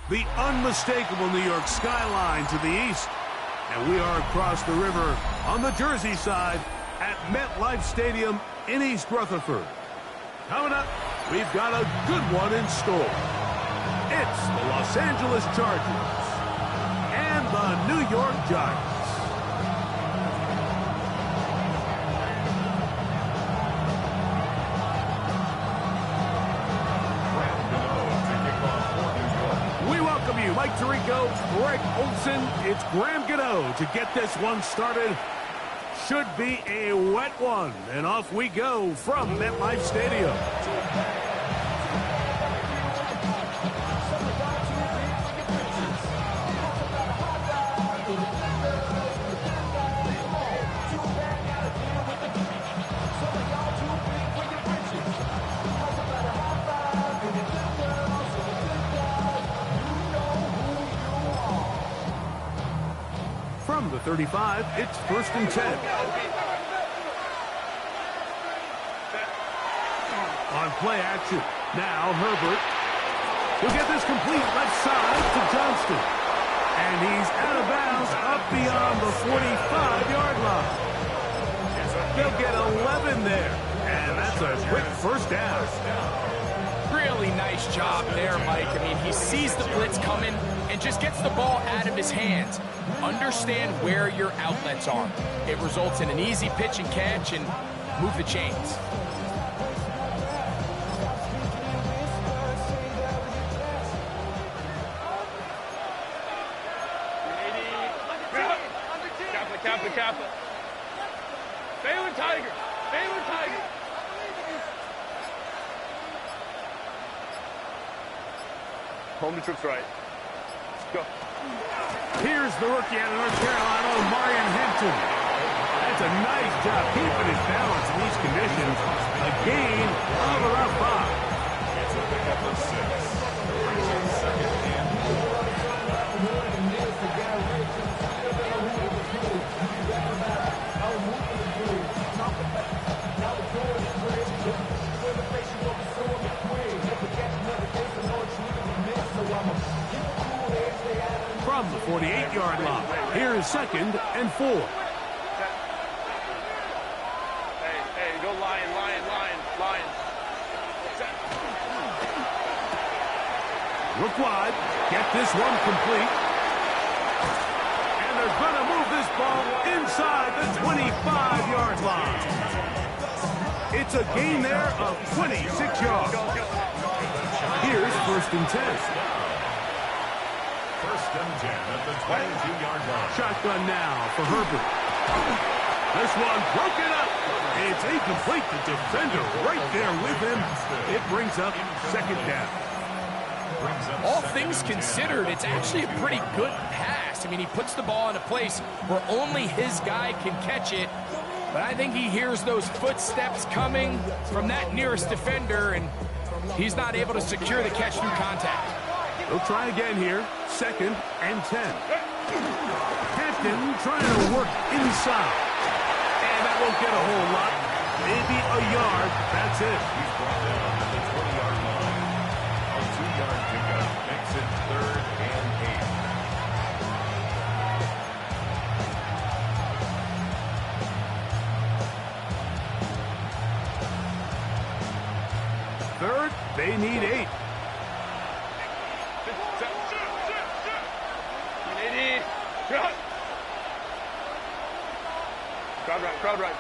the unmistakable New York skyline to the east. And we are across the river on the Jersey side at MetLife Stadium in East Rutherford. Coming up, we've got a good one in store. It's the Los Angeles Chargers and the New York Giants. Mike Tirico, Greg Olson, it's Graham Gano to get this one started. Should be a wet one, and off we go from MetLife Stadium. From the 35, it's 1st and 10. On play action, now Herbert. He'll get this complete left side to Johnston. And he's out of bounds up beyond the 45-yard line. They'll get 11 there. And that's a quick first down. Really nice job there, Mike. I mean, he sees the blitz coming and just gets the ball out of his hands. Understand where your outlets are. It results in an easy pitch and catch and move the chains. Kappa. Baylor Tiger. Home to trips right. Go. Here's the rookie out of North Carolina, Marion Hampton. That's a nice job keeping his balance in these conditions. A gain of about 5. It's a pickup of 6. Second and 4. From the 48-yard line, here is 2nd and 4. Hey, go Lion. Look wide, get this one complete. And they're going to move this ball inside the 25-yard line. It's a gain there of 26 yards. Here's 1st and 10. 1st and 10 at the 22-yard line. Shotgun now for Herbert. This one broken up. It's incomplete. The defender right there with him. It brings up 2nd down. All things considered, it's actually a pretty good pass. I mean, he puts the ball in a place where only his guy can catch it. But I think he hears those footsteps coming from that nearest defender, and he's not able to secure the catch through contact. They'll try again here. 2nd and 10. Hampton trying to work inside. And that won't get a whole lot. Maybe a yard. That's it. He's brought down at the 20-yard line. A 2-yard pickup makes it 3rd and 8. Third, they need 8. Crowd right.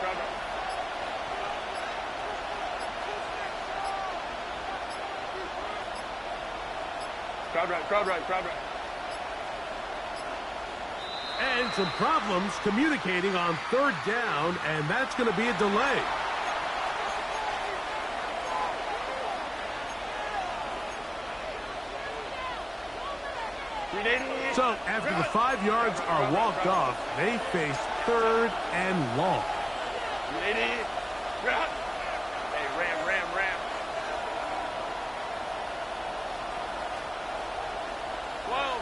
And some problems communicating on 3rd down, and that's going to be a delay. So after the 5 yards are walked off, they face 3rd and long. Hey, ram.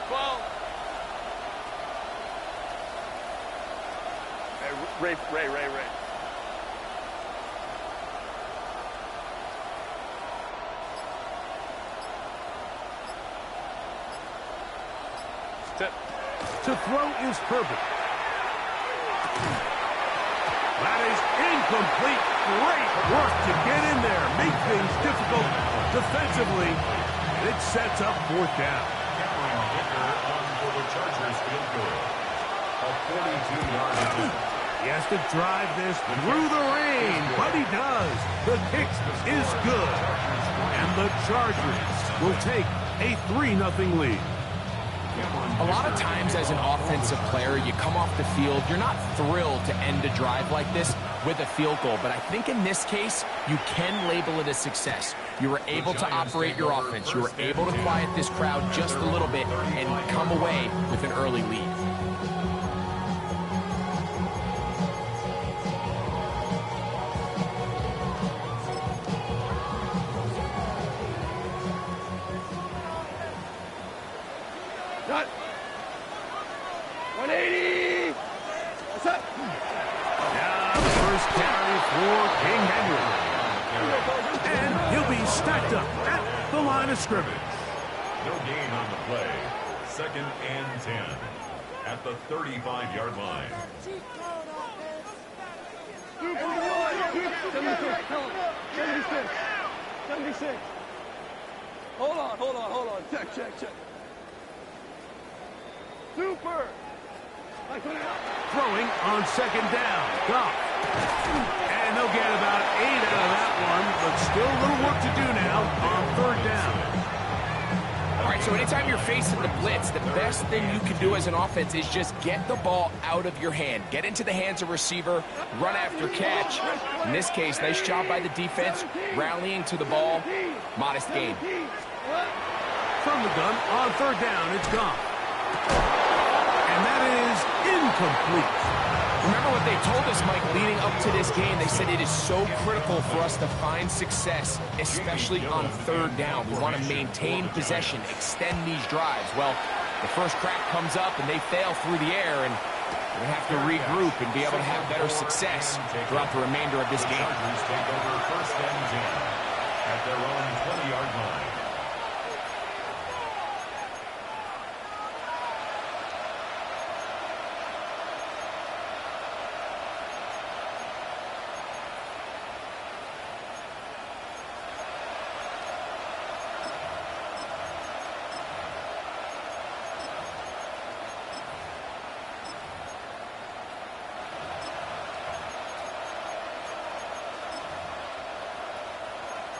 Well. Hey, Ray. To throw is Herbert. That is incomplete. Great work to get in there. Make things difficult defensively. It sets up fourth down. For the Chargers field goal. A 42-yard attempt. He has to drive this through the rain, but he does. The kick is good. And the Chargers will take a 3-0 lead. A lot of times as an offensive player, you come off the field, you're not thrilled to end a drive like this with a field goal. But I think in this case, you can label it a success. You were able to operate your offense. You were able to quiet this crowd just a little bit and come away with an early lead. Cut. 180. What's up? Now the first carry for King Henry. And he'll be stacked up at the line of scrimmage. No gain on the play. 2nd and 10 at the 35-yard line. 76. Hold on. Check. Super. Throwing on 2nd down. Goff. And they'll get about 8 out of that one, but still a little work to do now on 3rd down. All right, so anytime you're facing the blitz, the best thing you can do as an offense is just get the ball out of your hand. Get into the hands of receiver, run after catch. In this case, nice job by the defense, rallying to the ball. Modest gain. From the gun on 3rd down, it's Goff. And that is incomplete. Remember what they told us, Mike, leading up to this game. They said it is so critical for us to find success, especially on 3rd down. We want to maintain possession, extend these drives. Well, the first crack comes up and they fail through the air, and we have to regroup and be able to have better success throughout the remainder of this game. Chargers take over 1st and 10 at their own 20-yard line.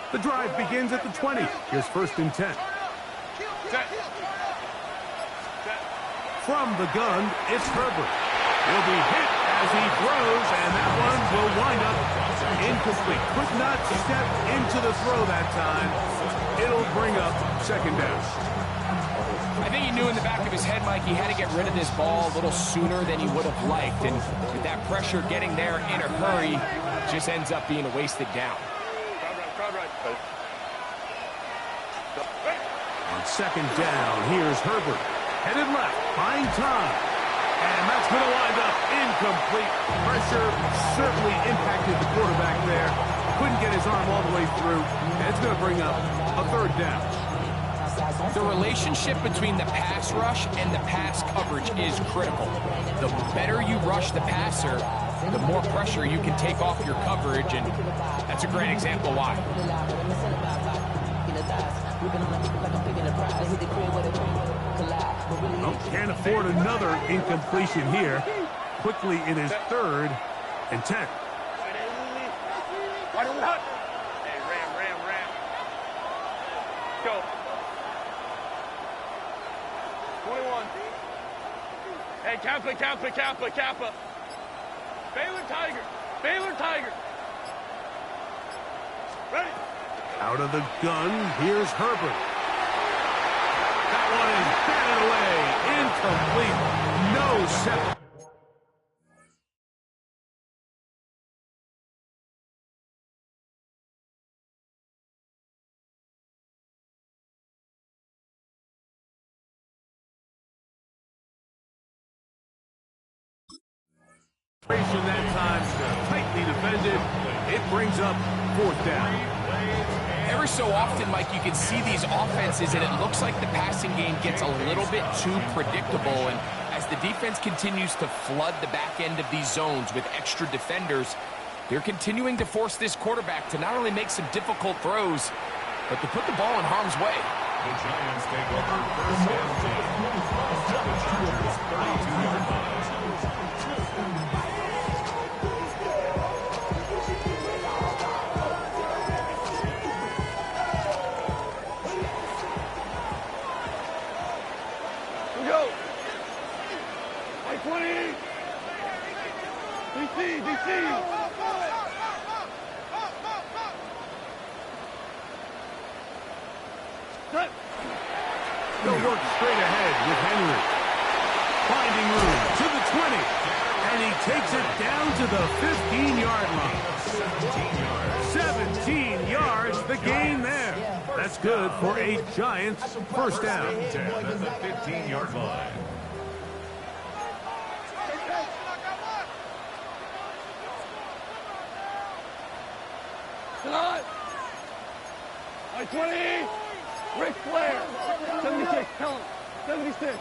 The drive begins at the 20. Here's 1st and 10. From the gun, it's Herbert. He'll be hit as he throws, and that one will wind up incomplete. Could not step into the throw that time. It'll bring up 2nd down. I think he knew in the back of his head, Mike, he had to get rid of this ball a little sooner than he would have liked. And with that pressure getting there in a hurry, just ends up being a wasted down. Crowd right. On 2nd down, here's Herbert. Headed left, buying time. And that's going to wind up incomplete. Pressure certainly impacted the quarterback there. Couldn't get his arm all the way through. And it's going to bring up a 3rd down. The relationship between the pass rush and the pass coverage is critical. The better you rush the passer, the more pressure you can take off your coverage, and that's a great example why. Oh, can't afford another incompletion here. Quickly in his 3rd and 10. Hey, ram. Go. 21. Hey, Kappa. Baylor Tiger. Ready. Out of the gun, here's Herbert. That one is batted away. Incomplete. No separate. That time, tightly defended. It brings up 4th down. Every so often, Mike, you can see these offenses, and it looks like the passing game gets a little bit too predictable. And as the defense continues to flood the back end of these zones with extra defenders, they're continuing to force this quarterback to not only make some difficult throws, but to put the ball in harm's way. The Giants take over first and 10 at the Chargers' 32-yard line. Go. 20. DC. Cut. They'll work straight ahead with Henry. Finding room to the 20. And he takes it down to the 15-yard line. 17 yards, the gain there. That's good for a Giants first down. 10 at the 15-yard line. Tonight. 20. Ric Flair. 76. Tell him. 76.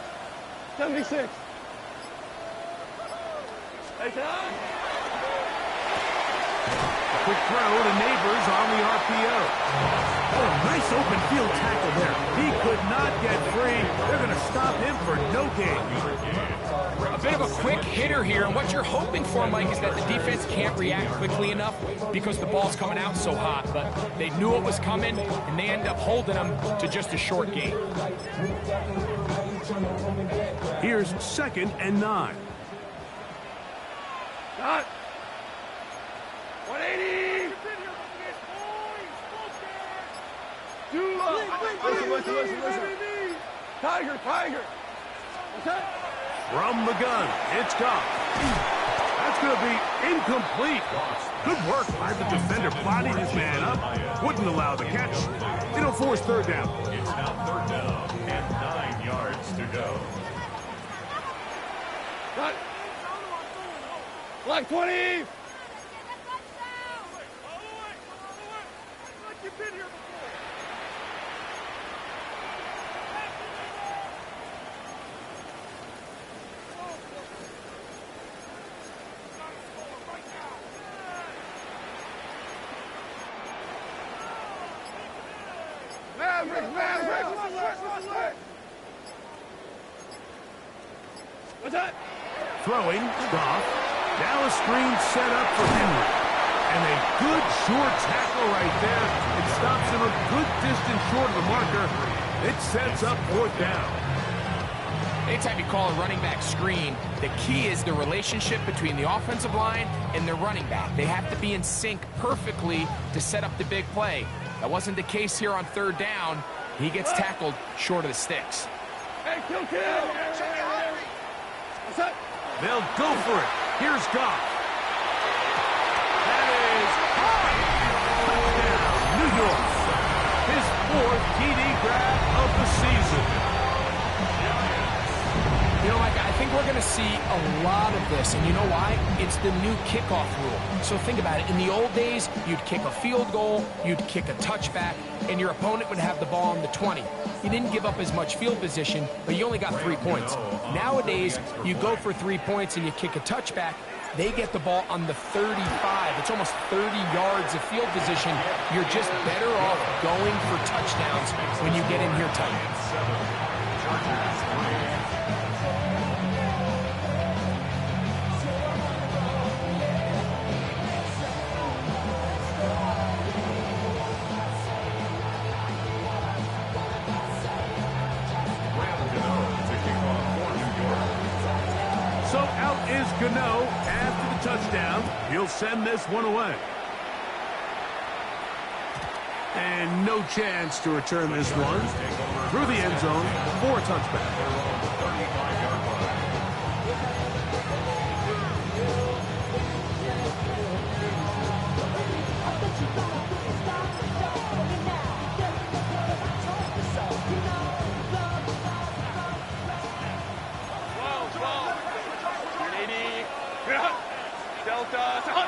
76. Hey, tonight. Quick throw to Neighbors on the RPO. Oh, nice open field tackle there. He could not get free. They're going to stop him for no gain. A bit of a quick hitter here, and what you're hoping for, Mike, is that the defense can't react quickly enough because the ball's coming out so hot, but they knew it was coming, and they end up holding them to just a short gain. Here's 2nd and 9. Cut. 180. Listen. Tiger. What's that? From the gun, it's gone. That's going to be incomplete. Good work by the defender, bodied his man up, wouldn't allow the catch. It'll force third down. It's now 3rd down and 9 yards to go. Cut. Black 20. Maverick. What's that? Throwing, Goff. Now a screen set up for Henry. And a good short tackle right there. It stops him a good distance short of the marker. It sets up 4th down. Anytime you call a running back screen, the key is the relationship between the offensive line and the running back. They have to be in sync perfectly to set up the big play. That wasn't the case here on 3rd down. He gets tackled short of the sticks. Hey, kill. What's that? They'll go for it. Here's Goff. That is high. Touchdown, New York. His 4th TD grab of the season. You know, Mike, I think we're going to see a lot of this, and you know why? It's the new kickoff rule. So think about it. In the old days, you'd kick a field goal, you'd kick a touchback, and your opponent would have the ball on the 20. You didn't give up as much field position, but you only got 3 points. Nowadays, you go for 3 points and you kick a touchback, they get the ball on the 35. It's almost 30 yards of field position. You're just better off going for touchdowns when you get in here tight. So out is Gano after the touchdown. He'll send this one away. And no chance to return this one through the end zone for a touchback. Delta.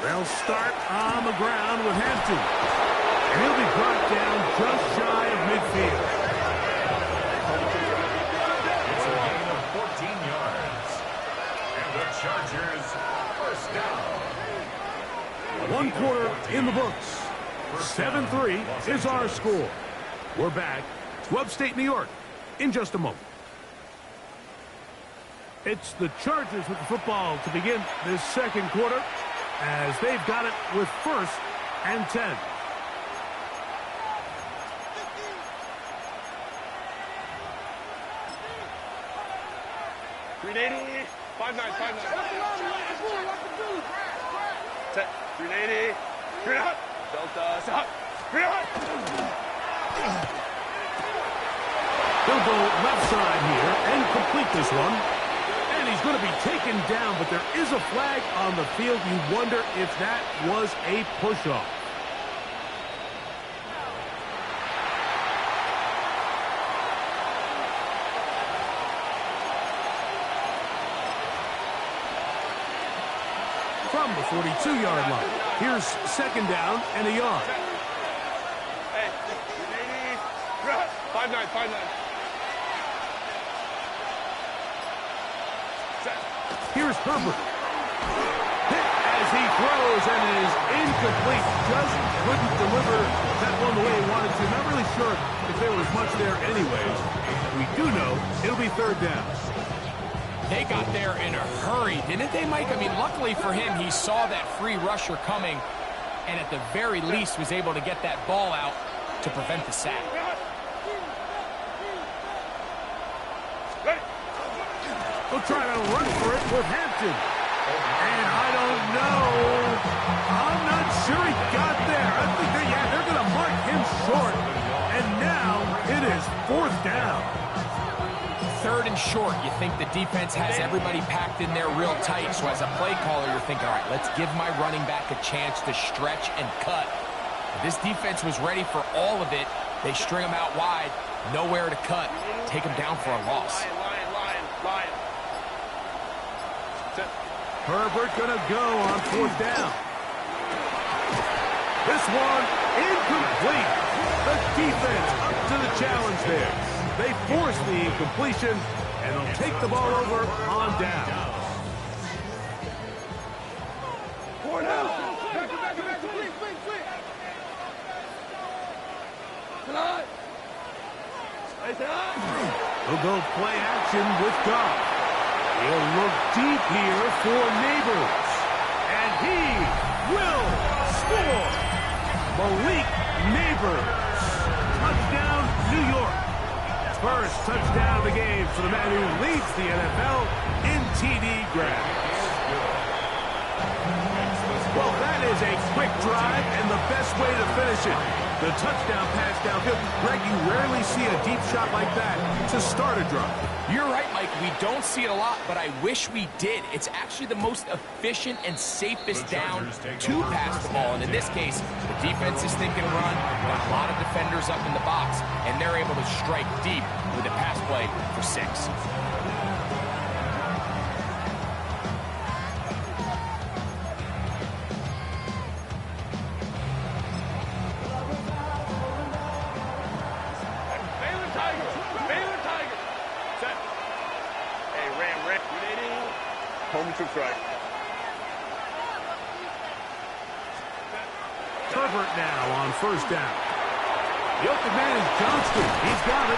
They'll start on the ground with Hampton. And he'll be brought down just shy of midfield. It's a gain of 14 yards. And the Chargers first down. 1 quarter in the books. 7-3 is our score. We're back to upstate New York in just a moment. It's the Chargers with the football to begin this second quarter as they've got it with 1st and 10. $380, 5-9. Set, $380, 3-9. Delta, stop, 3-9. He'll go left side here and complete this one. And he's going to be taken down, but there is a flag on the field. You wonder if that was a push-off. From the 42-yard line. Here's 2nd down and a yard. Hey, 380, 5-9. Here's Herbert. Hit as he throws and it is incomplete. Just couldn't deliver that one the way he wanted to. Not really sure if there was much there anyways. We do know it'll be 3rd down. They got there in a hurry, didn't they, Mike? I mean, luckily for him, he saw that free rusher coming and at the very least was able to get that ball out to prevent the sack. They'll try to run for it with Hampton. And I don't know. I'm not sure he got there. I think they're going to mark him short. And now it is 4th down. 3rd and short. You think the defense has everybody packed in there real tight. So as a play caller, you're thinking, all right, let's give my running back a chance to stretch and cut. But this defense was ready for all of it. They string him out wide. Nowhere to cut. Take him down for a loss. Lion. Herbert going to go on 4th down. This one incomplete. The defense up to the challenge there. They force the incompletion, and they'll take the ball over on down. 4 now. Back, please. Tonight. He'll go play action with Goff. He'll look deep here for Neighbors. And he will score. Malik Neighbors. Touchdown, New York. First touchdown of the game for the man who leads the NFL in TD grabs. Well, that is a quick drive and the best way to finish it. The touchdown pass downfield. Greg, you rarely see a deep shot like that to start a drive. You're right, Mike. We don't see it a lot, but I wish we did. It's actually the most efficient and safest down to pass the ball. And in this case, the defense is thinking run, got a lot of defenders up in the box, and they're able to strike deep with a pass play for 6. Home troops right. Herbert now on 1st down. The open man is Johnston. He's got it.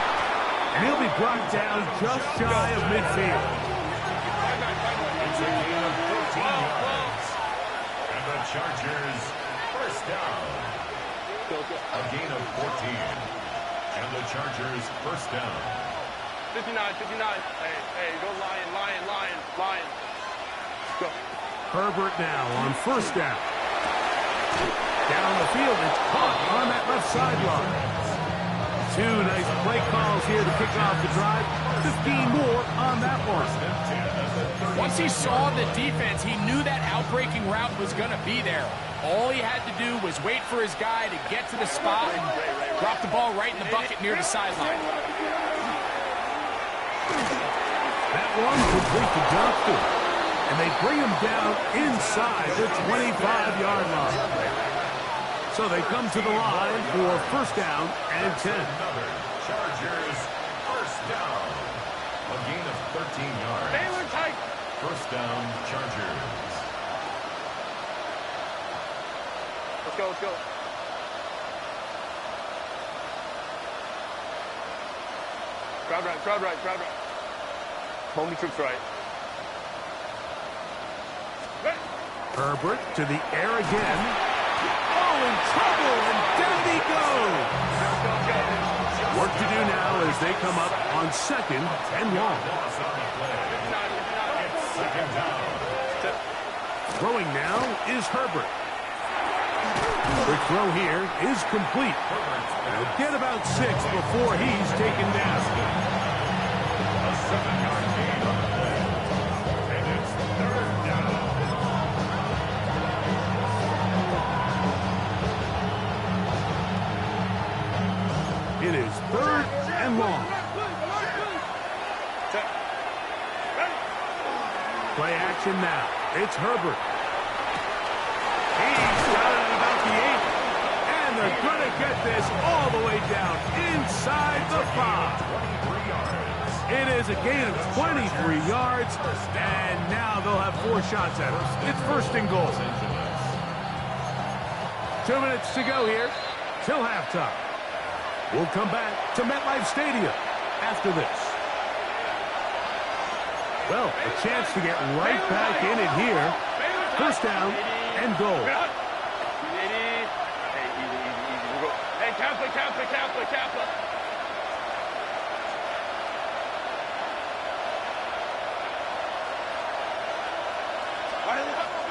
And he'll be brought down just shy of midfield. It's a gain of 14 yards. And the Chargers first down. A gain of 14. And the Chargers first down. 59. Hey, go Lion. Go. Herbert now on 1st down. Down the field, it's caught on that left sideline. 2 nice play calls here to kick off the drive. 15 more on that one. Once he saw the defense, he knew that outbreaking route was going to be there. All he had to do was wait for his guy to get to the spot and drop the ball right in the bucket near the sideline. That one complete to Johnston. And they bring him down inside the 25-yard line. So they come to the line for first down and 10. Chargers, first down. A gain of 13 yards. Baylor tight. First down, Chargers. Let's go, let's go. Crowd right, crowd right, crowd right. Home troops right. Ready. Herbert to the air again. Oh, in trouble, and down he goes. Work to do now as they come up on second and long. Throwing now is Herbert. The throw here is complete. He'll get about 6 before he's taken down. A 7-yard gain on the play. And it's third down. It is third and long. Play action now. It's Herbert. He's got it at about the 8. And they're going to get this all the way down inside the 5. 23 yards. It is a gain of 23 yards. And now they'll have 4 shots at us. It's first and goal. 2 minutes to go here till halftime. We'll come back to MetLife Stadium after this. Well, a chance to get right back in it here. First down and goal. Hey, easy, easy, easy. We'll go. Hey, Kappa, Kappa, Kappa, Kappa.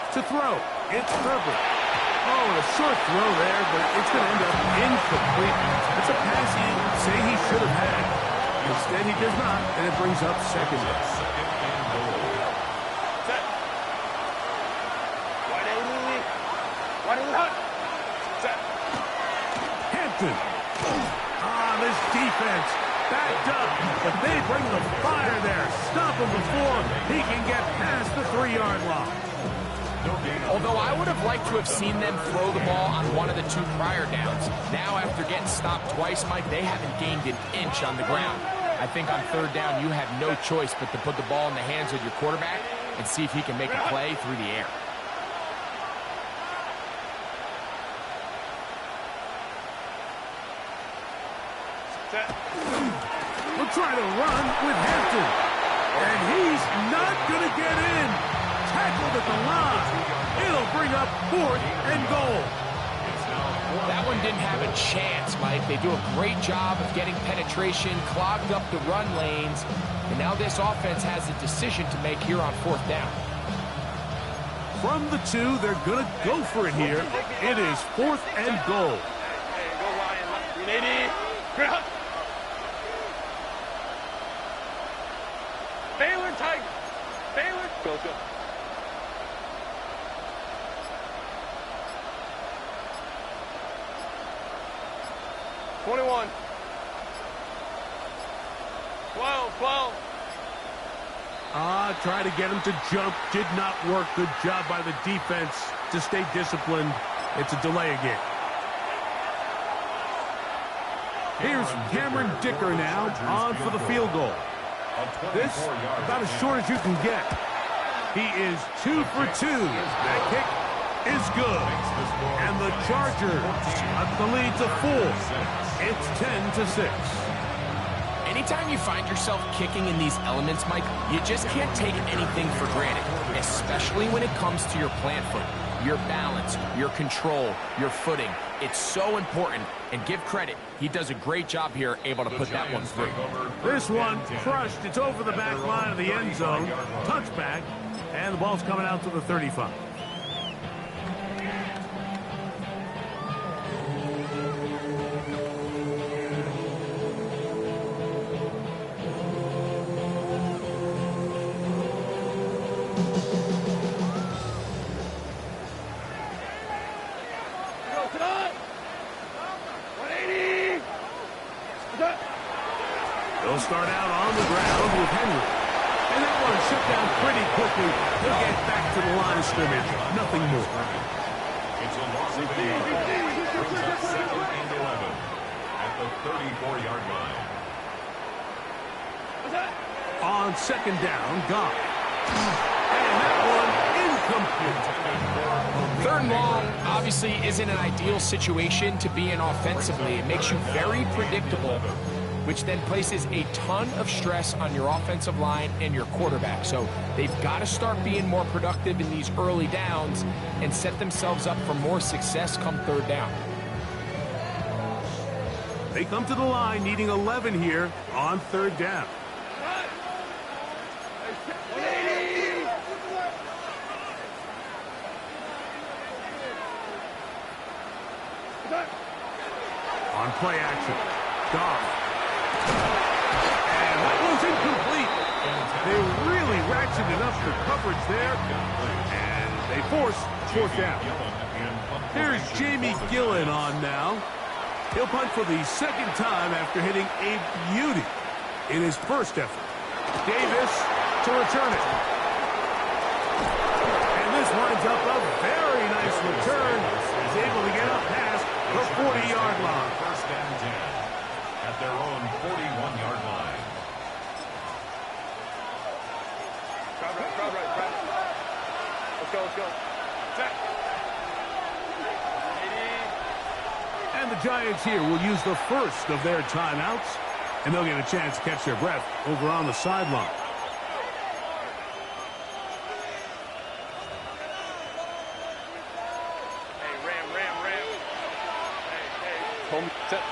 To throw, it's Herbert. Oh, a short throw there, but it's going to end up incomplete. It's a pass he'd say he should have had. Instead, he does not, and it brings up second. Second and goal. Set. Wide out. Set. Hampton. This defense backed up, but they bring the fire there. Stop him before he can get past the 3-yard line. Although I would have liked to have seen them throw the ball on one of the 2 prior downs. Now, after getting stopped twice, Mike, they haven't gained an inch on the ground. I think on third down, you have no choice but to put the ball in the hands of your quarterback and see if he can make a play through the air. We'll try to run with Hampton. And he's not going to get in. Tackled at the line. It'll bring up 4th and goal. That one didn't have a chance, Mike. They do a great job of getting penetration, clogged up the run lanes, and now this offense has a decision to make here on 4th down. From the 2, they're going to go for it here. It is 4th and goal. Hey, go Lion. 380. Baylor tight. Baylor. Go, go. $21. 12. Try to get him to jump. Did not work. Good job by the defense to stay disciplined. It's a delay again. Here's Cameron Dicker now on for the field goal. This about as short as you can get. He is 2 for 2. That kick is good. And the Chargers up the lead to 4. It's 10-6. Anytime you find yourself kicking in these elements, Mike, you just can't take anything for granted, especially when it comes to your plant foot, your balance, your control, your footing. It's so important, and give credit. He does a great job here, able to put that one through. This one crushed. It's over the back line of the end zone. Touchback, and the ball's coming out to the 35. They'll start out on the ground with Henry. And that one shut down pretty quickly. He'll get back to the line of scrimmage. Nothing more. It's a loss of 8. Brings up 2nd and 11 at the 34-yard line. On 2nd down, God. And that one incomplete. 3rd and long obviously isn't an ideal situation to be in offensively. It makes you very predictable, which then places a ton of stress on your offensive line and your quarterback. So they've got to start being more productive in these early downs and set themselves up for more success come 3rd down. They come to the line needing 11 here on 3rd down. On play action, Goff. And that one's incomplete. They really ratcheted up the coverage there, and they force 4th down. Here's Jamie Gillen on now. He'll punt for the 2nd time after hitting a beauty in his 1st effort. Davis to return it. And this winds up a very nice return. He's able to get up past the 40-yard line. 1st and 10 at their own 41-yard line. Crowd right. Let's go. Check. And the Giants here will use the first of their timeouts, and they'll get a chance to catch their breath over on the sideline. Hey, Ram. Hey. Home set.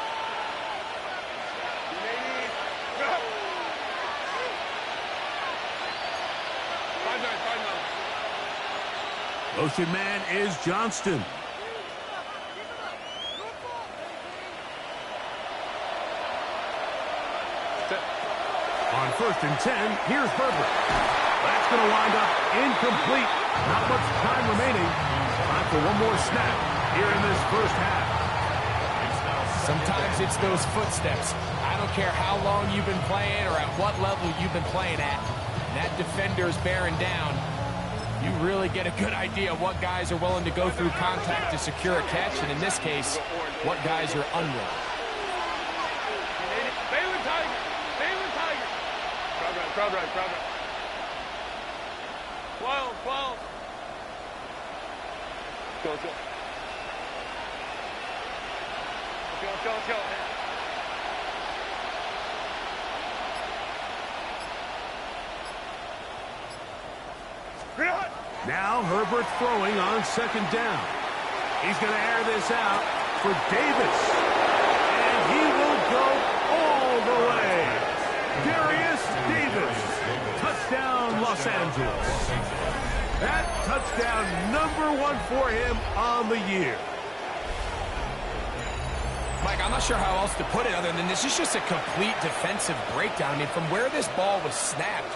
Motion man is Johnston. On 1st and 10, here's Herbert. That's going to wind up incomplete. Not much time remaining. Time for one more snap here in this 1st half. Sometimes it's those footsteps. I don't care how long you've been playing or at what level you've been playing at. That defender's bearing down. You really get a good idea of what guys are willing to go through contact to secure a catch, and in this case, what guys are unwilling. Crowd right. 12. Let's go. Now Herbert throwing on 2nd down. He's going to air this out for Davis. And he will go all the way. Darius Davis. Touchdown, Los Angeles. That touchdown #1 for him on the year. Mike, I'm not sure how else to put it other than this is just a complete defensive breakdown. I mean, from where this ball was snapped,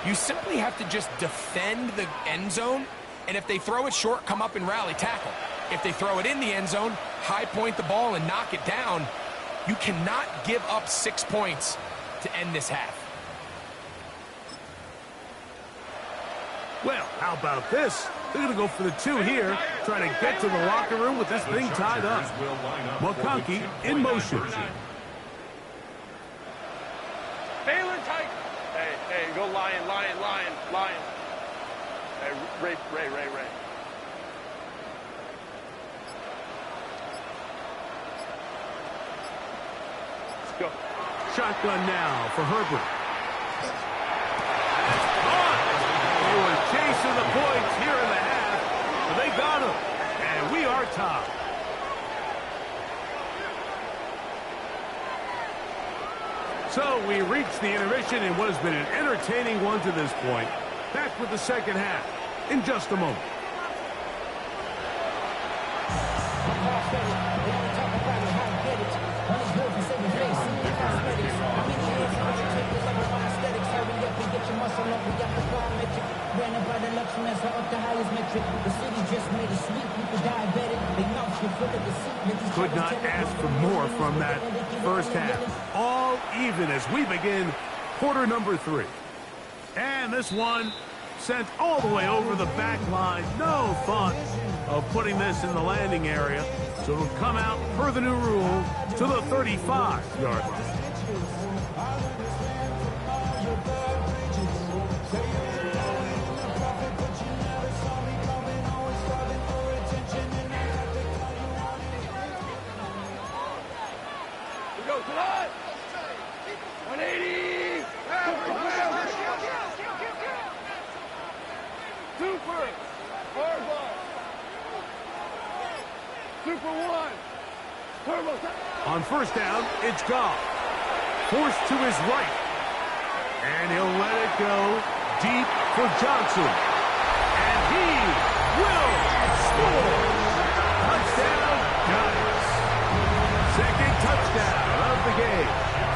you simply have to just defend the end zone, and if they throw it short, come up and rally tackle. If they throw it in the end zone, high point the ball and knock it down. You cannot give up 6 points to end this half. Well, how about this? They're going to go for the 2 here, try to get to the locker room with this thing tied up. McConkey in motion. Baylor tight. Hey, go Lion. Hey, Ray. Let's go. Shotgun now for Herbert. They were chasing the points here in the half, but they got them, and we are tied. So we reached the intermission in what has been an entertaining one to this point. Back with the 2nd half in just a moment. Could not ask for more from that 1st half. All even as we begin quarter #3. And this one sent all the way over the back line. No thought of putting this in the landing area. So it'll come out per the new rule to the 35-yard line. We go, come on! 180! Super! Hardball! Super one! Turbo! On first down, it's Goff. Forced to his right. And he'll let it go deep for Johnson. And he will score! Touchdown, Giants. Second touchdown of the game.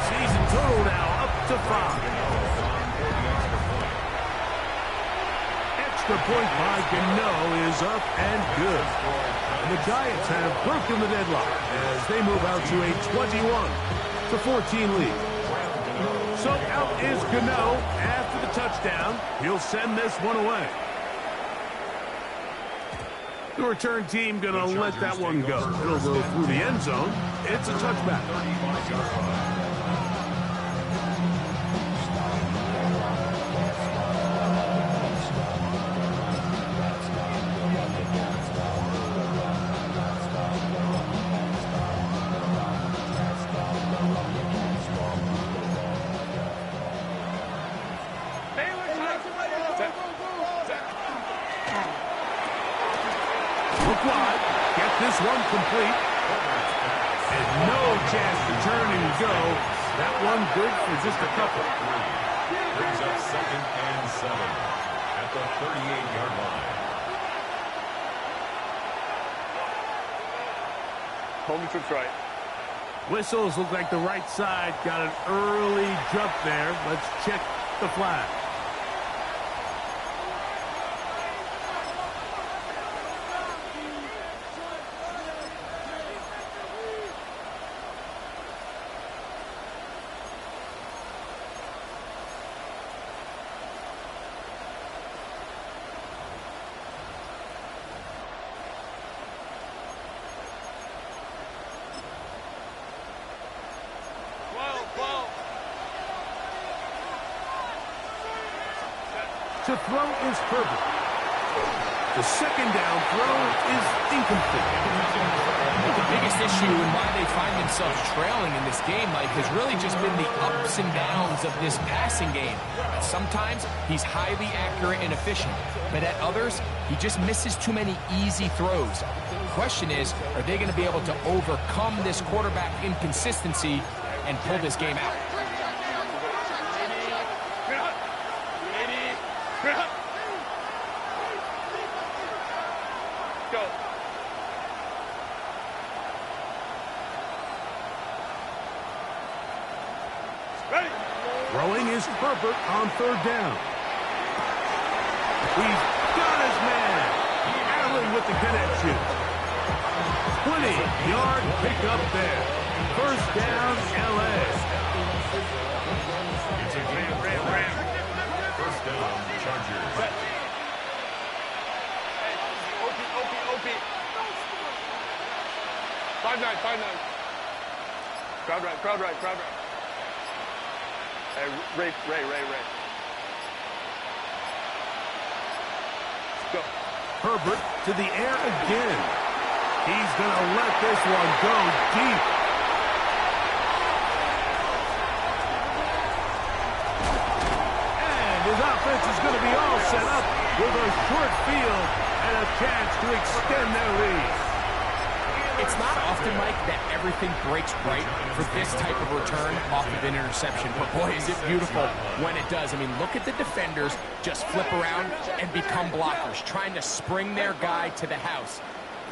Season total now up to 5. Extra point by Gano is up and good. And the Giants have broken the deadlock as they move out to a 21-14 lead. So out is Gano after the touchdown. He'll send this one away. The return team going to let that one go. It'll go through the end zone. It's a touchback. Look wide. Get this one complete. And no chance to turn and go. That one good for just a couple. Brings up 2nd and 7 at the 38-yard line. Home trips right. Whistles look like the right side got an early jump there. Let's check the flag. To throw is Herbert. The second down throw is incomplete. The biggest issue and why they find themselves trailing in this game, Mike, has really just been the ups and downs of this passing game. Sometimes he's highly accurate and efficient, but at others, he just misses too many easy throws. The question is, are they going to be able to overcome this quarterback inconsistency and pull this game out? Throwing is Herbert on third down. He's got his man. Allen with the connection. 20-yard pickup there. First down, L.A. First down, Chargers. OP. 5-9. Crowd right. Hey, Ray. Go. Herbert to the air again. He's going to let this one go deep. And his offense is going to be all set up with a short field and a chance to extend their lead. It's not often, Mike, that everything breaks right for this type of return off of an interception. But, boy, is it beautiful when it does. I mean, look at the defenders just flip around and become blockers, trying to spring their guy to the house.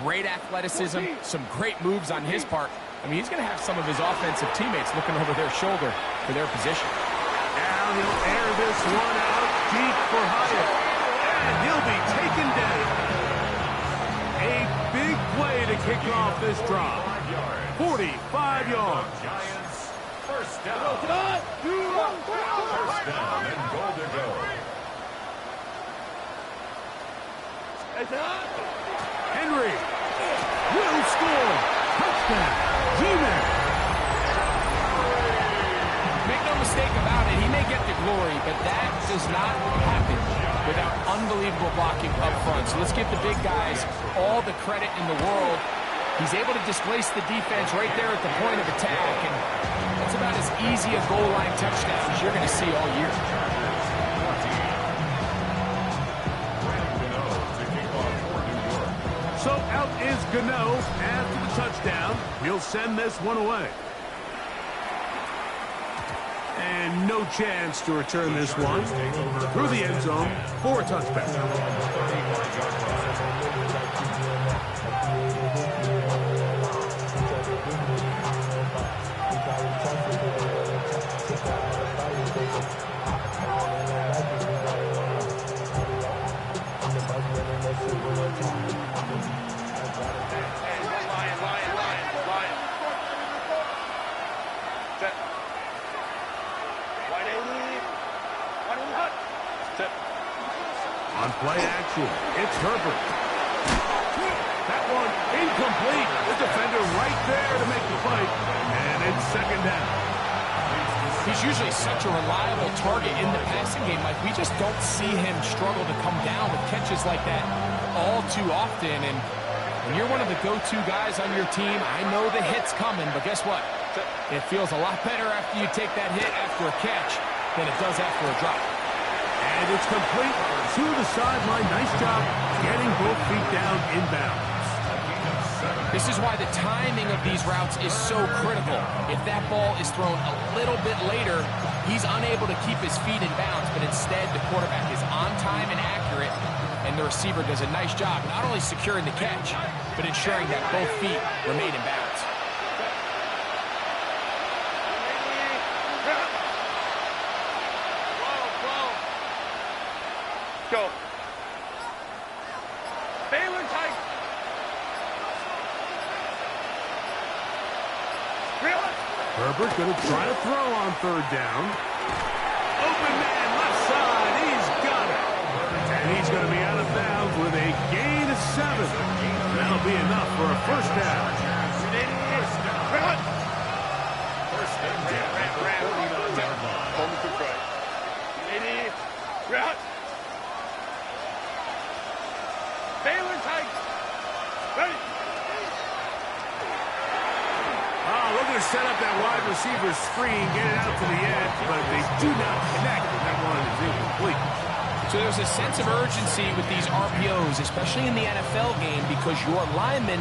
Great athleticism, some great moves on his part. I mean, he's going to have some of his offensive teammates looking over their shoulder for their position. Now he'll air this one out deep for Hyatt. And he'll be taken down. A big play to kick off this drive. 45 yards. Giants First down. First down and goal to go. Henry will score. Touchdown. G-Man. Make no mistake about it, he may get the glory, but that does not happen without unbelievable blocking up front. So let's give the big guys all the credit in the world. He's able to displace the defense right there at the point of attack, and that's about as easy a goal line touchdown as you're going to see all year. So out is Gano after the touchdown. He'll send this one away. And no chance to return this one through the end zone for a touchback. On play action, it's Herbert. That one incomplete. The defender right there to make the fight. And it's second down. He's usually such a reliable target in the passing game. Like, we just don't see him struggle to come down with catches like that all too often. And when you're one of the go-to guys on your team, I know the hit's coming, but guess what? It feels a lot better after you take that hit after a catch than it does after a drop. And it's complete to the sideline. Nice job getting both feet down inbounds. This is why the timing of these routes is so critical. If that ball is thrown a little bit later, he's unable to keep his feet in bounds, but instead the quarterback is on time and accurate, and the receiver does a nice job not only securing the catch, but ensuring that both feet remain in bounds. Go. Baylor tight. Herbert going to try to throw on third down. Open man, left side. He's got it. And he's going to be out of bounds with a gain of 7. That'll be enough for a first down. First and 10. Baylor tight. Ready. Looking to set up that wide receiver screen, get it out to the edge, but they do not connect, and that one is incomplete. So there's a sense of urgency with these RPOs, especially in the NFL game, because your linemen,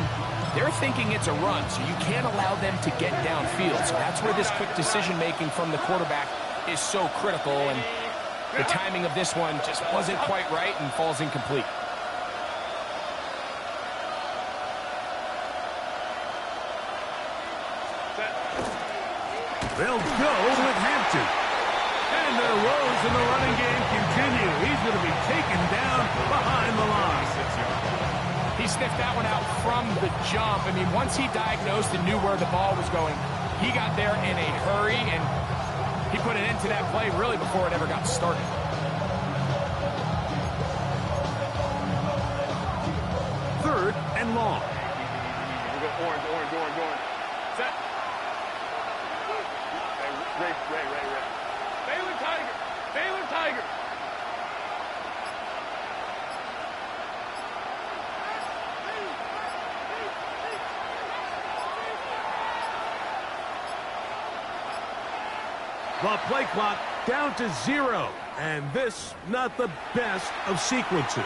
they're thinking it's a run, so you can't allow them to get downfield. So that's where this quick decision-making from the quarterback is so critical, and the timing of this one just wasn't quite right and falls incomplete. They'll go with Hampton. And their woes in the running game continue. He's going to be taken down behind the line. He sniffed that one out from the jump. I mean, once he diagnosed and knew where the ball was going, he got there in a hurry, and he put it into that play really before it ever got started. Third and long. We go orange. Set. Ray. Baylor Tiger. The play clock down to 0. And this, not the best of sequences.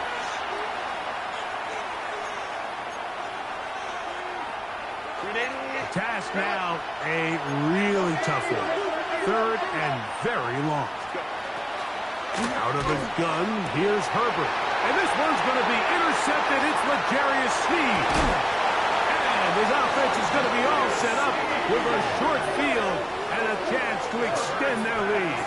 Task now, a really tough one. Third and very long. Out of the gun, here's Herbert. And this one's going to be intercepted. It's L'Jarius Sneed. And his offense is going to be all set up with a short field and a chance to extend their lead.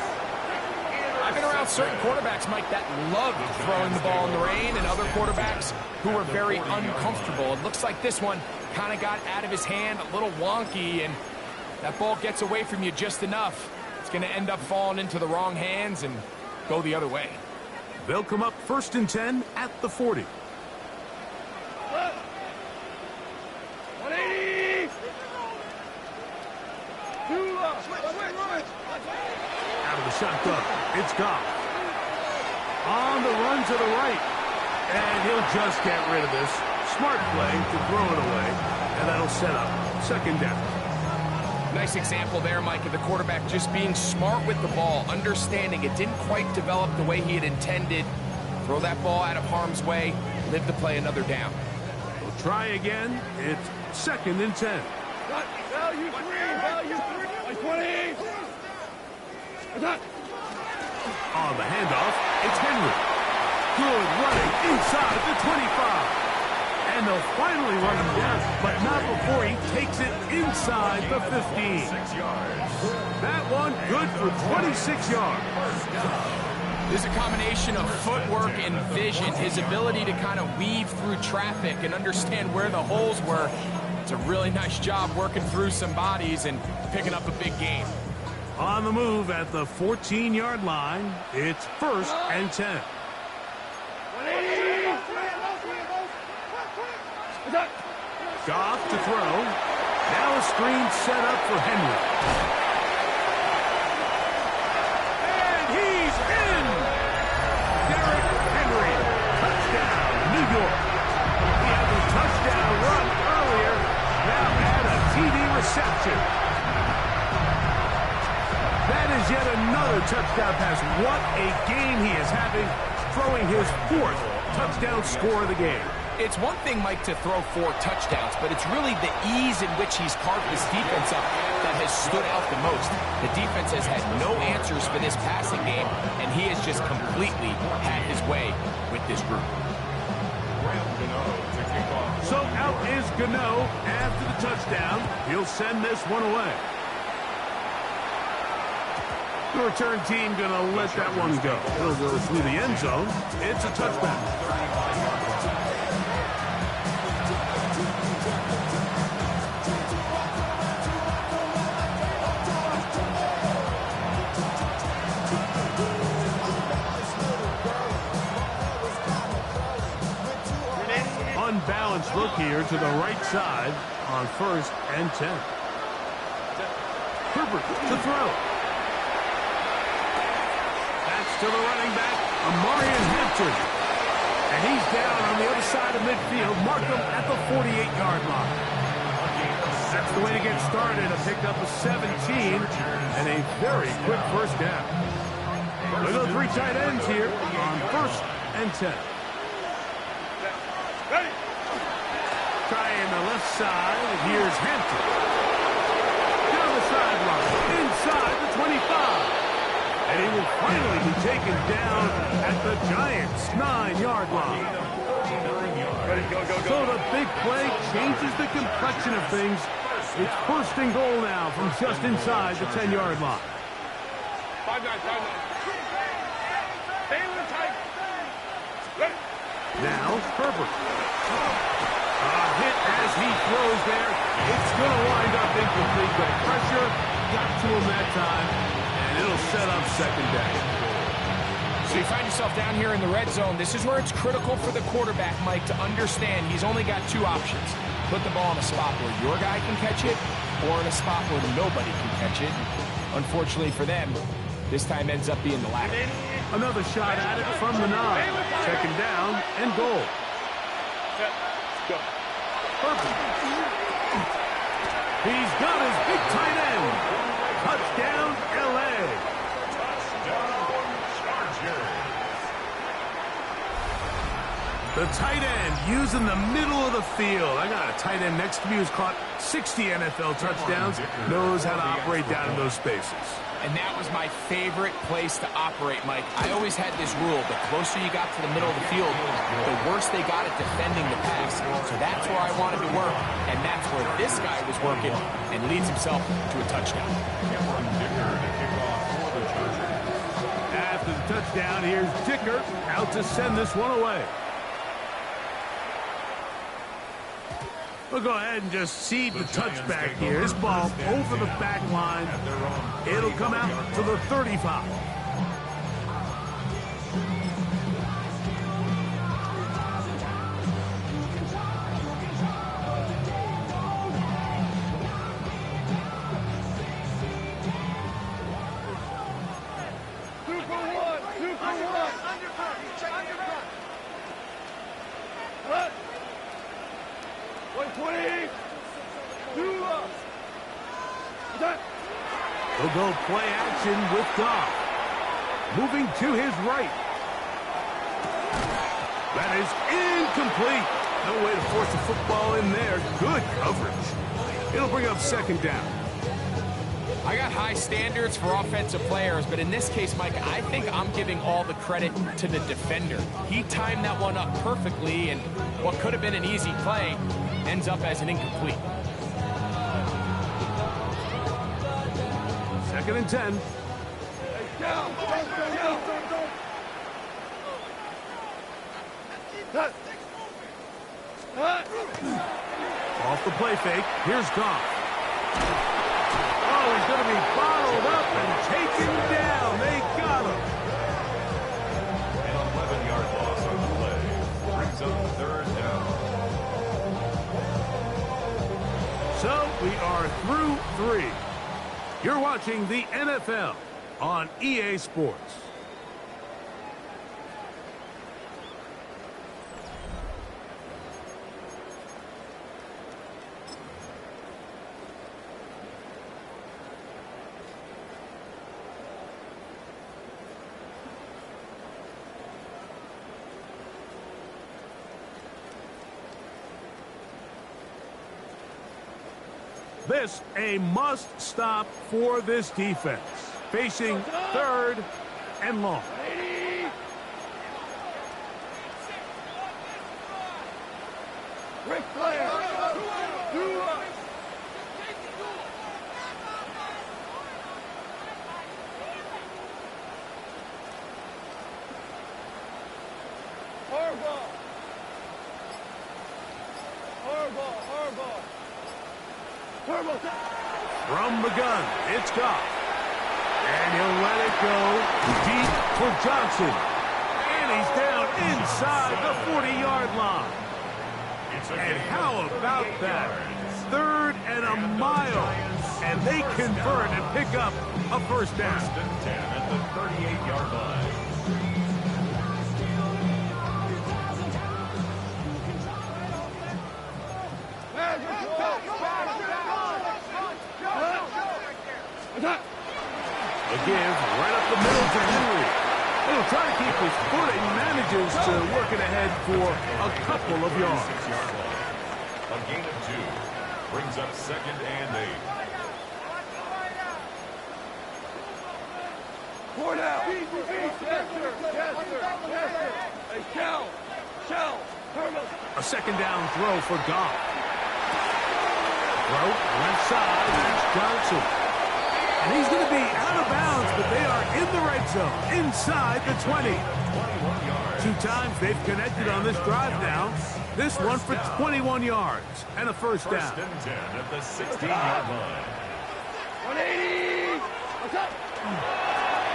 I've been around certain quarterbacks, Mike, that love throwing the ball in the rain, and other quarterbacks who are very uncomfortable. It looks like this one kind of got out of his hand, a little wonky, and That ball gets away from you just enough. It's going to end up falling into the wrong hands and go the other way. They'll come up 1st and 10 at the 40. 180! Out of the shotgun, it's Goff. On the run to the right. And he'll just get rid of this. Smart play to throw it away. And that'll set up 2nd down. Nice example there, Mike, of the quarterback just being smart with the ball, understanding it didn't quite develop the way he had intended. Throw that ball out of harm's way, live to play another down. We'll try again. It's 2nd and 10. Value 3! Value 3! Like 20! On the handoff, it's Henry. Good running inside the 25. And they'll finally run him down, but not before he takes it inside the 15. 6 yards. That one good for 26 yards. There's a combination of footwork and vision, his ability to kind of weave through traffic and understand where the holes were. It's a really nice job working through some bodies and picking up a big gain. On the move at the 14-yard line, it's 1st and 10. 180! Goff to throw. Now a screen set up for Henry. And he's in! Derrick Henry. Touchdown, New York. He had the touchdown run earlier. Now had a TD reception. That is yet another touchdown pass. What a game he is having, throwing his 4th touchdown score of the game. It's one thing, Mike, to throw 4 touchdowns, but it's really the ease in which he's carved this defense up that has stood out the most. The defense has had no answers for this passing game, and he has just completely had his way with this group. So out is Gano after the touchdown. He'll send this one away. The return team going to let that one go. It'll go through the end zone. It's a touchback. Unbalanced look here to the right side on 1st and 10. Herbert to throw. That's to the running back, Amarian Hampton. And he's down on the other side of midfield. Mark him at the 48-yard line. That's the way to get started. A pickup of 17 and a very quick 1st down. Look at the 3 tight ends here on 1st and 10. Ready! Trying the left side. Here's Hampton. Down the sideline. Inside the 25. And he will finally be taken down at the Giants' 9-yard line. Ready, go, go, go. So the big play changes the complexion of things. It's 1st and goal now from just inside the 10-yard line. 5-9, 5-9. Stay with the tight. Ready. Now, Herbert. A hit as he throws there. It's going to wind up incomplete. The pressure got to him that time, and it'll set up 2nd down. So you find yourself down here in the red zone. This is where it's critical for the quarterback, Mike, to understand he's only got 2 options. Put the ball in a spot where your guy can catch it, or in a spot where nobody can catch it. Unfortunately for them, this time ends up being the latter. Another shot at it from the 9. 2nd down and goal. Go. Herbert. He's got his big tight end. Touchdown, L.A. The tight end using the middle of the field. I got a tight end next to me who's caught 60 NFL touchdowns, knows how to operate down in those spaces. And that was my favorite place to operate, Mike. I always had this rule. The closer you got to the middle of the field, the worse they got at defending the pass. So that's where I wanted to work, and that's where this guy was working and leads himself to a touchdown. After the touchdown, here's Dicker out to send this one away. We'll go ahead and just cede the touchback here. This ball over the back line. It'll come out to the 35. He'll go play action with Goff. Moving to his right. That is incomplete. No way to force the football in there. Good coverage. It'll bring up second down. I got high standards for offensive players, but in this case, Mike, I think I'm giving all the credit to the defender. He timed that one up perfectly, and what could have been an easy play ends up as an incomplete. Second and 10. Off the play fake. Here's Goff. Oh, he's going to be bottled up and taken down. They got him. An 11-yard loss on the play. Brings up third down. So we are through 3. You're watching the NFL on EA Sports. This a must-stop for this defense. Facing third and long. From the gun, it's Goff. And he'll let it go deep for Johnson. And he's down inside the 40-yard line. And how about that? Third and a mile. And they convert and pick up a first down. First and 10 at the 38-yard line. A give right up the middle to Henry. He'll try to keep his footing, manages to work it ahead for a couple of yards. A gain of 2 brings up second and 8. 4 down. A second down throw for Goff. Throw left side. That's Johnson. And he's going to be out of bounds, but they are in the red zone, inside the 20. 2 times they've connected on this drive now. This one for 21 yards and a first down. First and 10 at the 16-yard line. 180.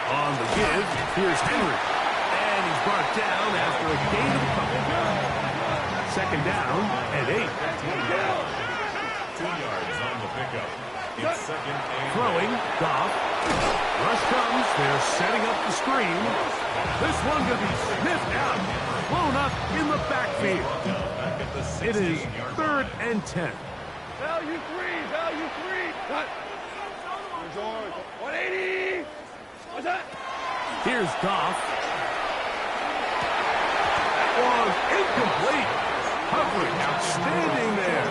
On the give, here's Henry. And he's brought down after a gain of a couple. Second down and 8. 2 yards on the pickup. It's second and Throwing, Goff. Rush comes. They're setting up the screen. This one going to be sniffed out. Blown up in the backfield. back at the It is 16-yard third line. and 10. Value 3. Cut. 180. What's that? Here's Goff. Was incomplete. Coverage outstanding there.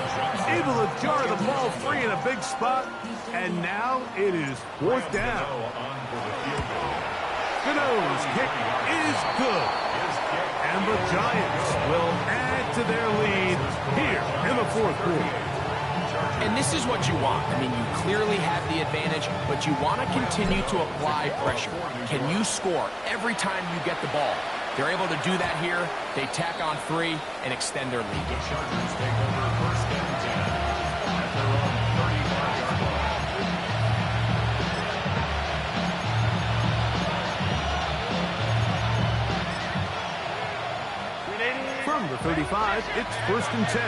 Able to jar the ball free in a big spot. And now it is fourth down. Gano's kick is good. And the Giants will add to their lead here in the fourth quarter. And this is what you want. I mean, you clearly have the advantage, but you want to continue to apply pressure. Can you score every time you get the ball? They're able to do that here. They tack on 3 and extend their lead. The Chargers take over first and 10. the 35, it's 1st and 10.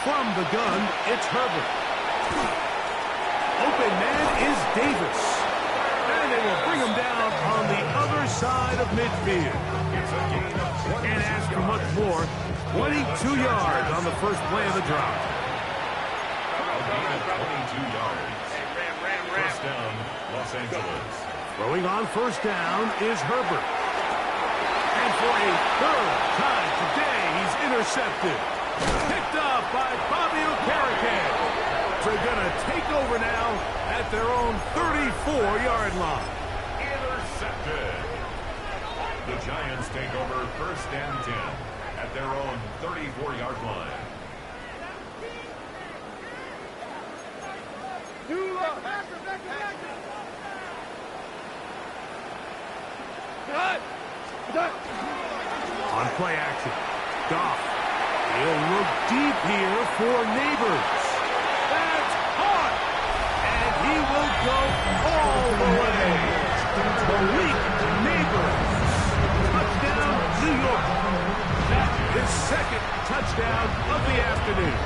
From the gun, it's Herbert. Open man is Davis. And they will bring him down on the other side of midfield. Can't ask for much more. 22 yards on the first play of the drive. A gain of 22 yards. First down, Los Angeles. Throwing on first down is Herbert. And for a third time today, he's intercepted. Picked up by Bobby Okereke. They're going to take over now at their own 34-yard line. Intercepted. The Giants take over 1st and 10 at their own 34-yard line. On play action, Goff. He'll look deep here for Neighbors. That's hot! And he will go all the way. Malik Neighbors. Touchdown, New York. That's his 2nd touchdown of the afternoon.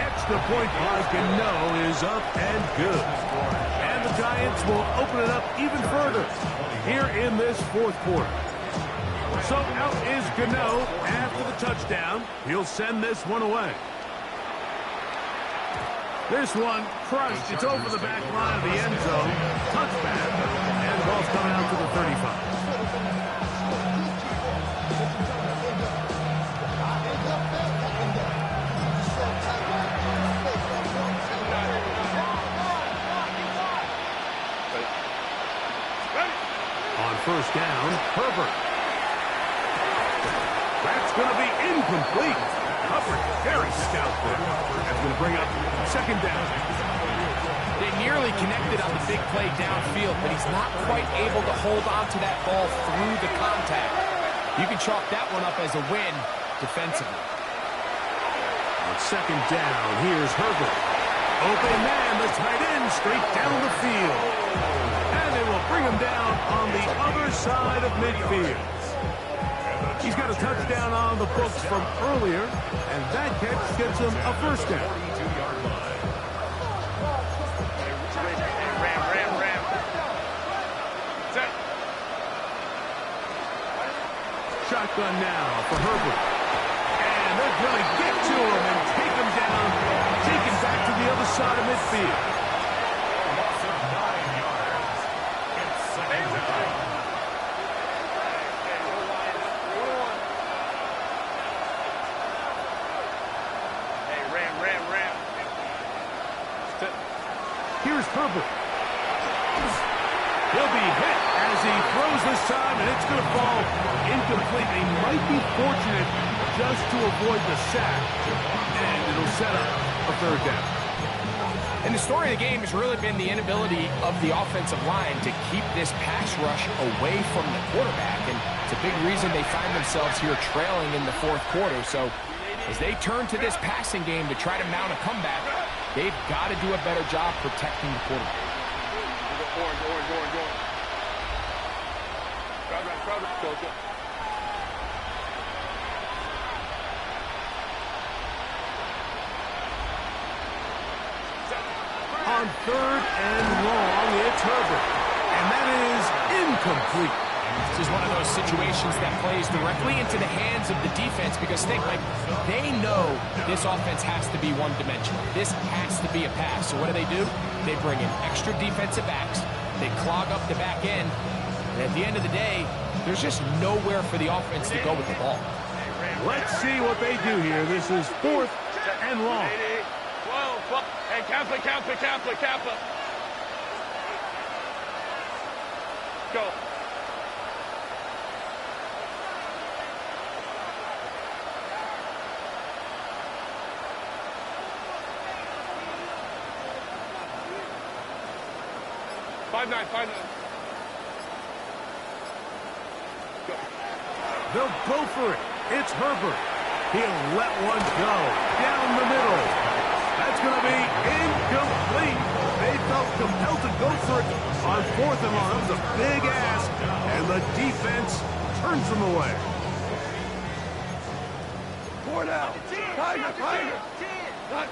Extra point by Gano is up and good. And the Giants will open it up even further here in this 4th quarter. So out is Gano after the touchdown. He'll send this one away. This one crushed. It's over the back line of the end zone. Touchback. And the ball's coming out to the 35. On first down, Herbert. That's going to be incomplete. Hubbard, very stout there. That's going to bring up 2nd down. They nearly connected on the big play downfield, but he's not quite able to hold on to that ball through the contact. You can chalk that one up as a win defensively. On 2nd down, here's Herbert. Open man, the tight end, straight down the field. And they will bring him down on the other side of midfield. He's got a touchdown on the books from earlier, and that catch gets him a 1st down. Ram. Set. Shotgun now for Herbert. And they're going to get to him and take him down, take him back to the other side of midfield. Loss of 9 yards. It's 2nd down. Ram. Here's Herbert. He'll be hit as he throws this time, and it's going to fall incomplete. They might be fortunate just to avoid the sack, and it'll set up a 3rd down. And the story of the game has really been the inability of the offensive line to keep this pass rush away from the quarterback, and it's a big reason they find themselves here trailing in the 4th quarter. So as they turn to this passing game to try to mount a comeback, they've got to do a better job protecting the quarterback. Orange. On 3rd and long, it's Herbert. And that is incomplete. This is one of those situations that plays directly into the hands of the defense because they know this offense has to be one-dimensional. This has to be a pass. So what do? They bring in extra defensive backs. They clog up the back end. And at the end of the day, there's just nowhere for the offense to go with the ball. Let's see what they do here. This is 4th and long. 12. Hey, count it. Go. Five nine. Go. They'll go for it. It's Herbert. He'll let one go down the middle. That's going to be incomplete. They felt compelled to go for it on 4th and long. That was a big ask, and and the defense turns them away. 4 down. Tiger, Tiger. Cut.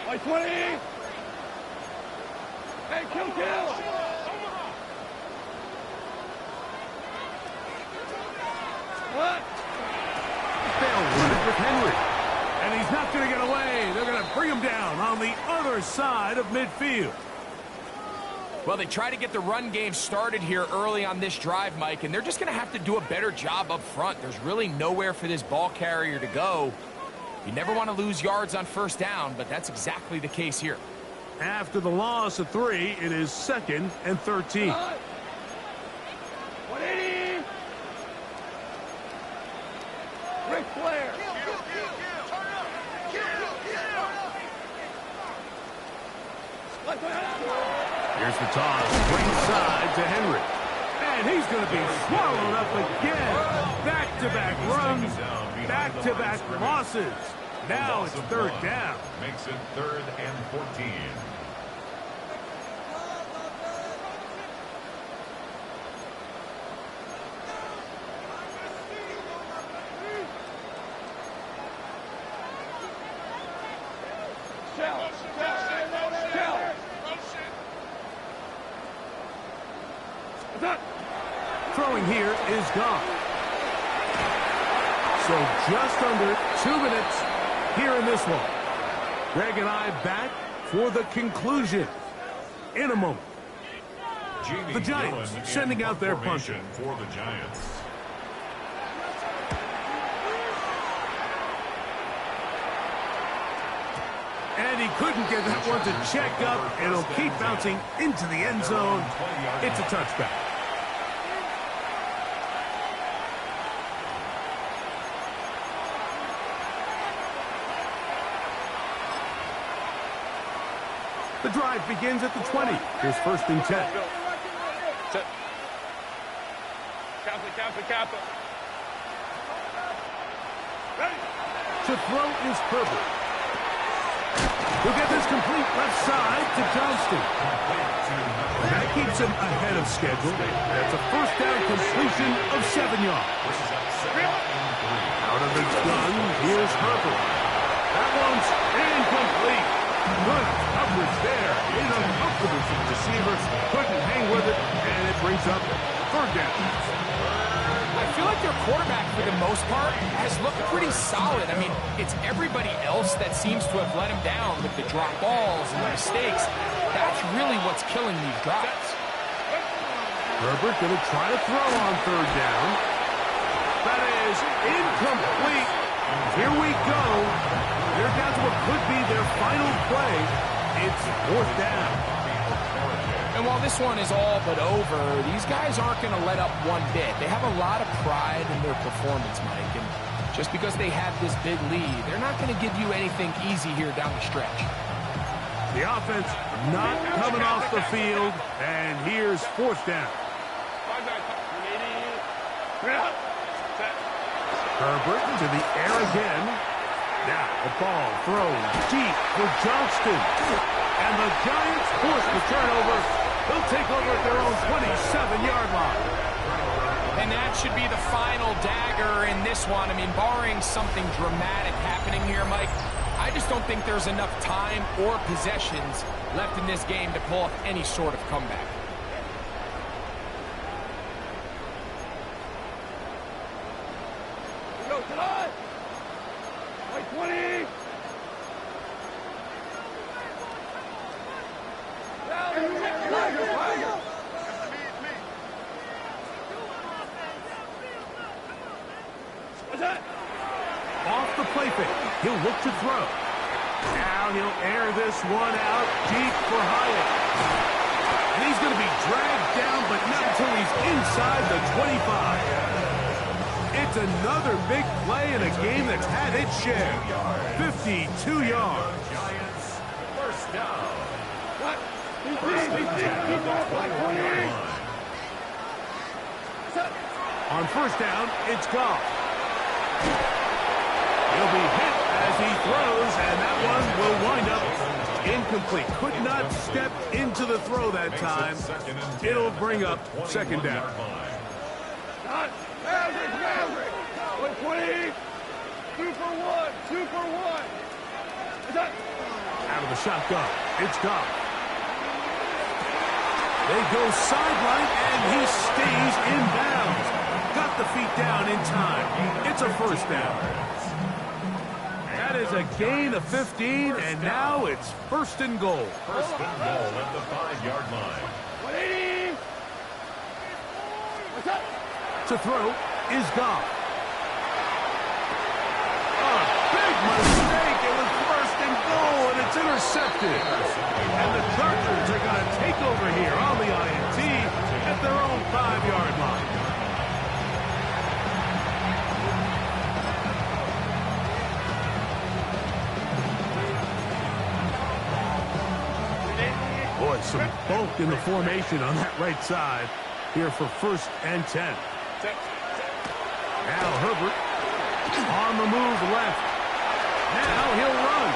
By 20. Hey, kill. What? They'll run it with Henry. And he's not going to get away. They're going to bring him down on the other side of midfield. Well, they try to get the run game started here early on this drive, Mike, and they're just going to have to do a better job up front. There's really nowhere for this ball carrier to go. You never want to lose yards on first down, but that's exactly the case here. After the loss of 3, it is 2nd and 13. 180. Ric Flair. Here's the toss, ringside to Henry. And he's going to be swallowed up again. Back-to-back runs, back-to-back losses. Now it's 3rd down. Makes it 3rd and 14. Throwing here is gone. So just under 2 minutes here in this one. Greg and I back for the conclusion in a moment. The Giants sending out their puncher. For the Giants. And he couldn't get that one to check up. It'll keep bouncing into the end zone. It's a touchback. The drive begins at the 20. Here's 1st and 10. Kappa. Ready. To throw is Herbert. He'll get this complete left side to Johnston. That keeps him ahead of schedule. That's a 1st down completion of 7 yards. Out of the gun, here's Herbert. That one's incomplete. Good coverage there. He's uncomfortable for the receiver. Couldn't hang with it, and it brings up 3rd down. I feel like their quarterback, for the most part, has looked pretty solid. I mean, it's everybody else that seems to have let him down with the drop balls and the mistakes. That's really what's killing these drives. Herbert going to try to throw on 3rd down. That is incomplete. Here we go. They're down to what could be their final play. It's 4th down. And while this one is all but over, these guys aren't going to let up one bit. They have a lot of pride in their performance, Mike. And just because they have this big lead, they're not going to give you anything easy here down the stretch. The offense not coming off the field, and here's 4th down. Herbert to the air again. Now the ball thrown deep for Johnston. And the Giants force the turnover. They'll take over at their own 27-yard line. And that should be the final dagger in this one. I mean, barring something dramatic happening here, Mike, I just don't think there's enough time or possessions left in this game to pull off any sort of comeback. Go, July. Like 20. Off the play fake. He'll look to throw. Now he'll air this one out deep for Hyatt. And he's going to be dragged down, but not until he's inside the 25. It's another big play in a game that's had its share. 52 yards. Giants, 1st down. What? On 1st down, it's Goff. He'll be hit as he throws, and that one will wind up Incomplete. Could not step into the throw that time. It'll bring up second down. Maverick. 120. 2 for 1. 2 for 1. Out of the shotgun. It's Goff. They go sideline, and he stays in bounds. Got the feet down in time. It's a first down. That is a gain of 15, and now it's first and goal. First and goal at the 5-yard line. 180. What's up? To throw is Goff. A big mistake. It was first and goal, and it's intercepted. And the Chargers are going to take over here on the INT at their own 5-yard line. Boy, some bulk in the formation on that right side here for first and 10. Now Herbert on the move left. Now he'll run.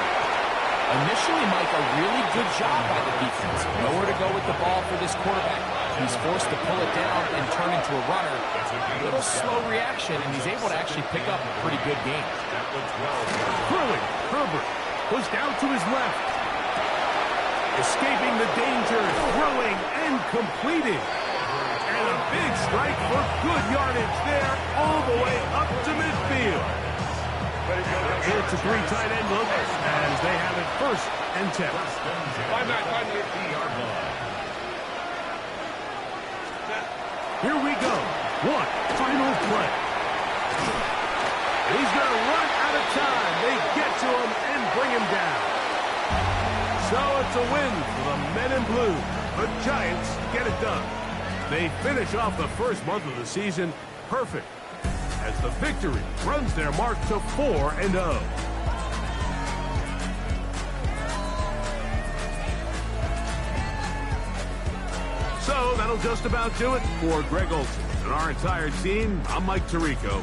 Initially, Mike, a really good job by the defense. Nowhere to go with the ball for this quarterback. He's forced to pull it down and turn into a runner. A little slow reaction, and he's able to actually pick up a pretty good game. Throwing. Herbert was down to his left. Escaping the danger, throwing and completing. And a big strike for good yardage there all the way up to midfield. It's a 3 tight end look as they have it first and 10. 5 yard line. Here we go. Final play. He's going to run out of time. They get to him and bring him down. So it's a win for the men in blue. The Giants get it done. They finish off the first month of the season perfect as the victory runs their mark to 4-0. So that'll just about do it for Greg Olson and our entire team. I'm Mike Tirico.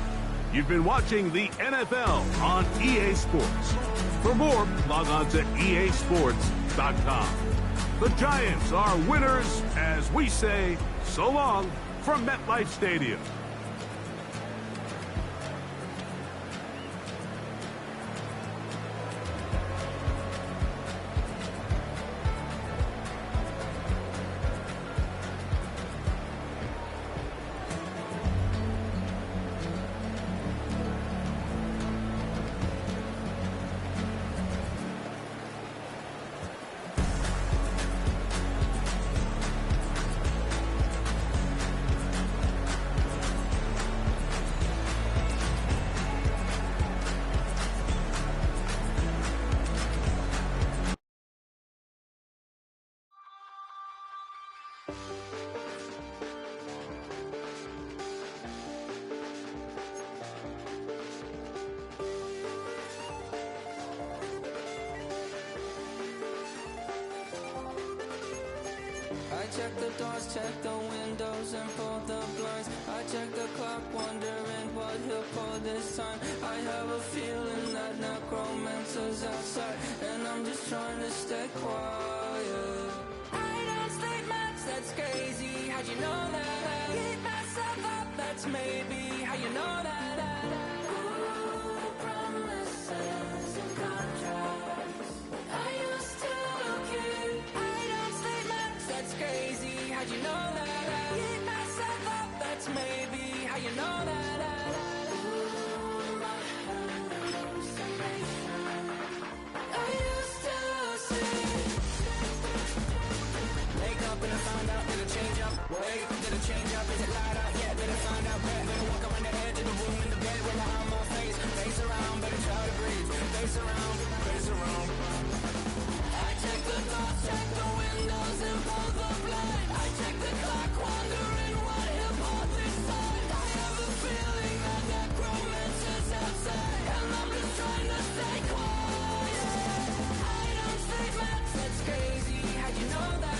You've been watching the NFL on EA Sports. For more, log on to easports.com. The Giants are winners as we say so long from MetLife Stadium. I check the doors, check the windows, and pull the blinds. I check the clock, wondering what he'll pull this time. I have a feeling that necromancer's outside, and I'm just trying to stay quiet. I don't sleep much, that's crazy. How'd you know that? Keep myself up, that's maybe how you know that. Ooh, promises and contracts. I used to keep. I don't sleep much, that's crazy. How'd you know that? Keep myself up, that's maybe how you know that. Ooh, my hallucination. I used to see. Wake up and I found out, did it change up? Wait, did it change up? Is it light out? Yeah, did it find out? Better walk around the edge of the room in the bed with my arm on my face. Face around, better try to breathe.